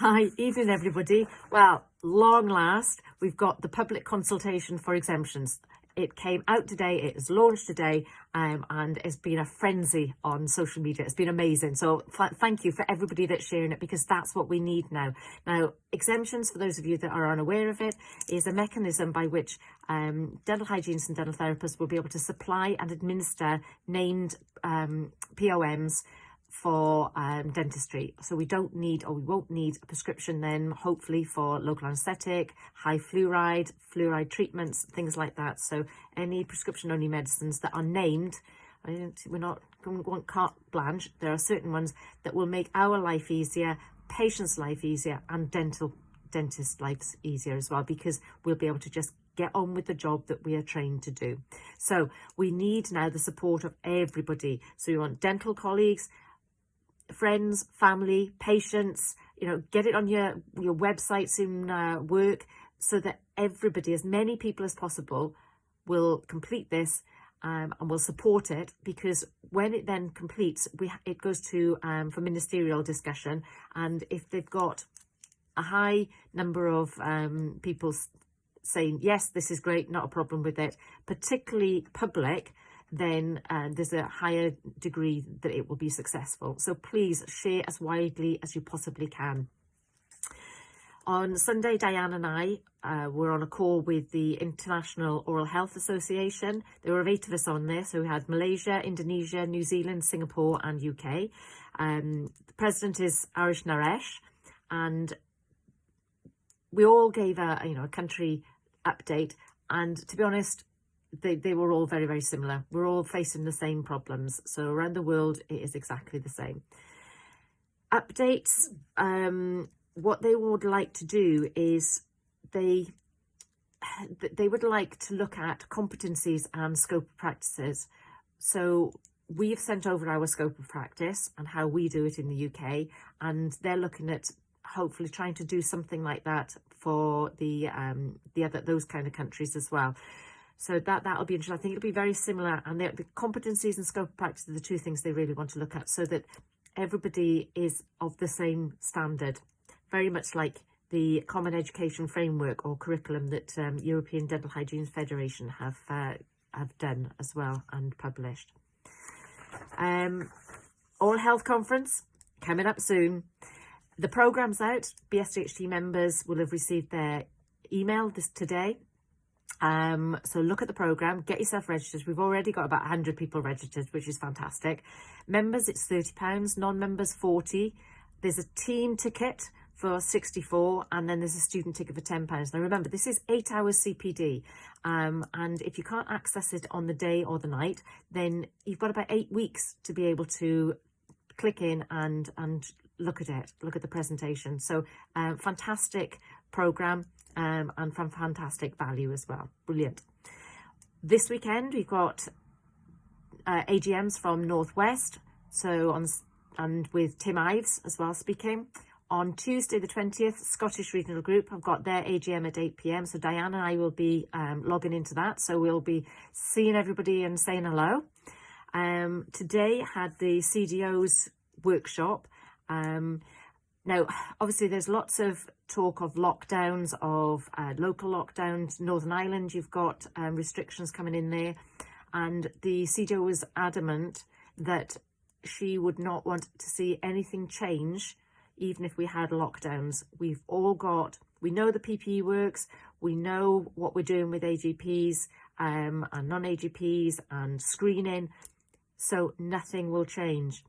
Hi, evening everybody. Well, long last, we've got the public consultation for exemptions. It came out today, it is launched today, and it's been a frenzy on social media. It's been amazing. So thank you for everybody that's sharing it, because that's what we need now. Now, exemptions, for those of you that are unaware of it, is a mechanism by which dental hygienists and dental therapists will be able to supply and administer named POMs for dentistry. So we don't need, or we won't need, a prescription then, hopefully, for local anaesthetic, high fluoride treatments, things like that. So any prescription only medicines that are named, we're not going to want carte blanche. There are certain ones that will make our life easier, patients' life easier, and dentist lives easier as well, because we'll be able to just get on with the job that we are trained to do. So we need now the support of everybody. So we want dental colleagues, friends, family, patients, get it on your websites in work, so that everybody, as many people as possible, will complete this and will support it, because when it then completes, it goes to for ministerial discussion. And if they've got a high number of people saying yes, this is great, not a problem with it, particularly public, then there's a higher degree that it will be successful. So please share as widely as you possibly can. On Sunday, Diane and I were on a call with the International Oral Health Association. There were 8 of us on there. So we had Malaysia, Indonesia, New Zealand, Singapore and UK. The president is Arish Naresh, and we all gave a country update. And to be honest, they were all very, very similar. We're all facing the same problems. So around the world, it is exactly the same. Updates, what they would like to do is they would like to look at competencies and scope of practices. So we've sent over our scope of practice and how we do it in the UK, and they're looking at hopefully trying to do something like that for the those kind of countries as well. So that'll be interesting. I think it'll be very similar, and the competencies and scope of practice are the 2 things they really want to look at, so that everybody is of the same standard, very much like the Common Education Framework or curriculum that European Dental Hygiene Federation have done as well and published. Oral Health Conference coming up soon. The programme's out. BSDHT members will have received their email today. So look at the programme, get yourself registered. We've already got about 100 people registered, which is fantastic. Members, it's £30, non-members 40. There's a team ticket for 64, and then there's a student ticket for £10. Now remember, this is 8 hours CPD, and if you can't access it on the day or the night, then you've got about 8 weeks to be able to click in and look at it, look at the presentation. So fantastic programme. And from fantastic value as well. Brilliant. This weekend we've got AGMs from Northwest, and with Tim Ives as well speaking. On Tuesday the 20th, Scottish Regional Group have got their AGM at 8 p.m. So Diane and I will be logging into that. So we'll be seeing everybody and saying hello. Today had the CDO's workshop. Now, obviously, there's lots of talk of lockdowns, of local lockdowns. Northern Ireland, you've got restrictions coming in there. And the CDO was adamant that she would not want to see anything change, even if we had lockdowns. We know the PPE works. We know what we're doing with AGPs and non-AGPs and screening. So nothing will change.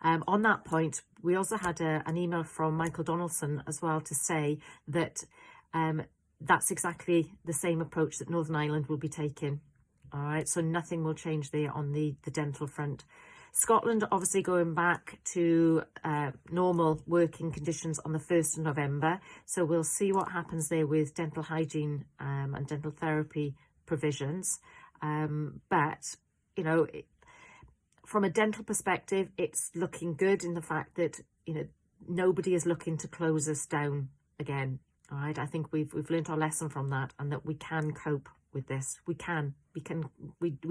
On that point, we also had an email from Michael Donaldson as well to say that that's exactly the same approach that Northern Ireland will be taking. All right, so nothing will change there on the dental front. Scotland obviously going back to normal working conditions on the 1st of November. So we'll see what happens there with dental hygiene and dental therapy provisions. But, from a dental perspective, it's looking good in the fact that, nobody is looking to close us down again. All right. I think we've learned our lesson from that, and that we can cope with this. We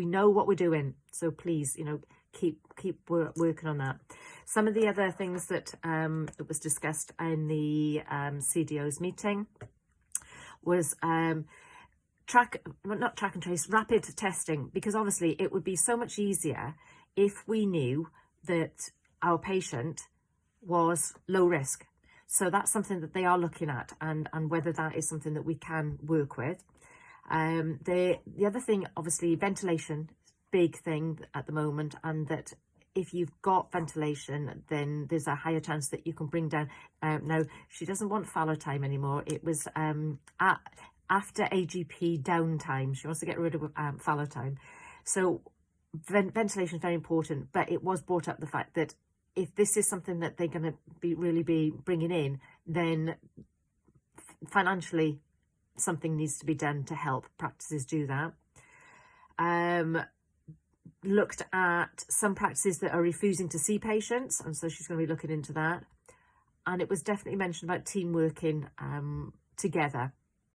know what we're doing. So please, working on that. Some of the other things that was discussed in the CDO's meeting was track and trace, rapid testing, because obviously it would be so much easier if we knew that our patient was low risk. So that's something that they are looking at, and whether that is something that we can work with. The other thing, obviously, ventilation, big thing at the moment, and that if you've got ventilation, then there's a higher chance that you can bring down. Now, she doesn't want fallow time anymore. It was after AGP downtime. She wants to get rid of fallow time. So ventilation is very important, but it was brought up the fact that if this is something that they're going to really be bringing in, then financially something needs to be done to help practices do that. Looked at some practices that are refusing to see patients, and so she's going to be looking into that. And it was definitely mentioned about team working together.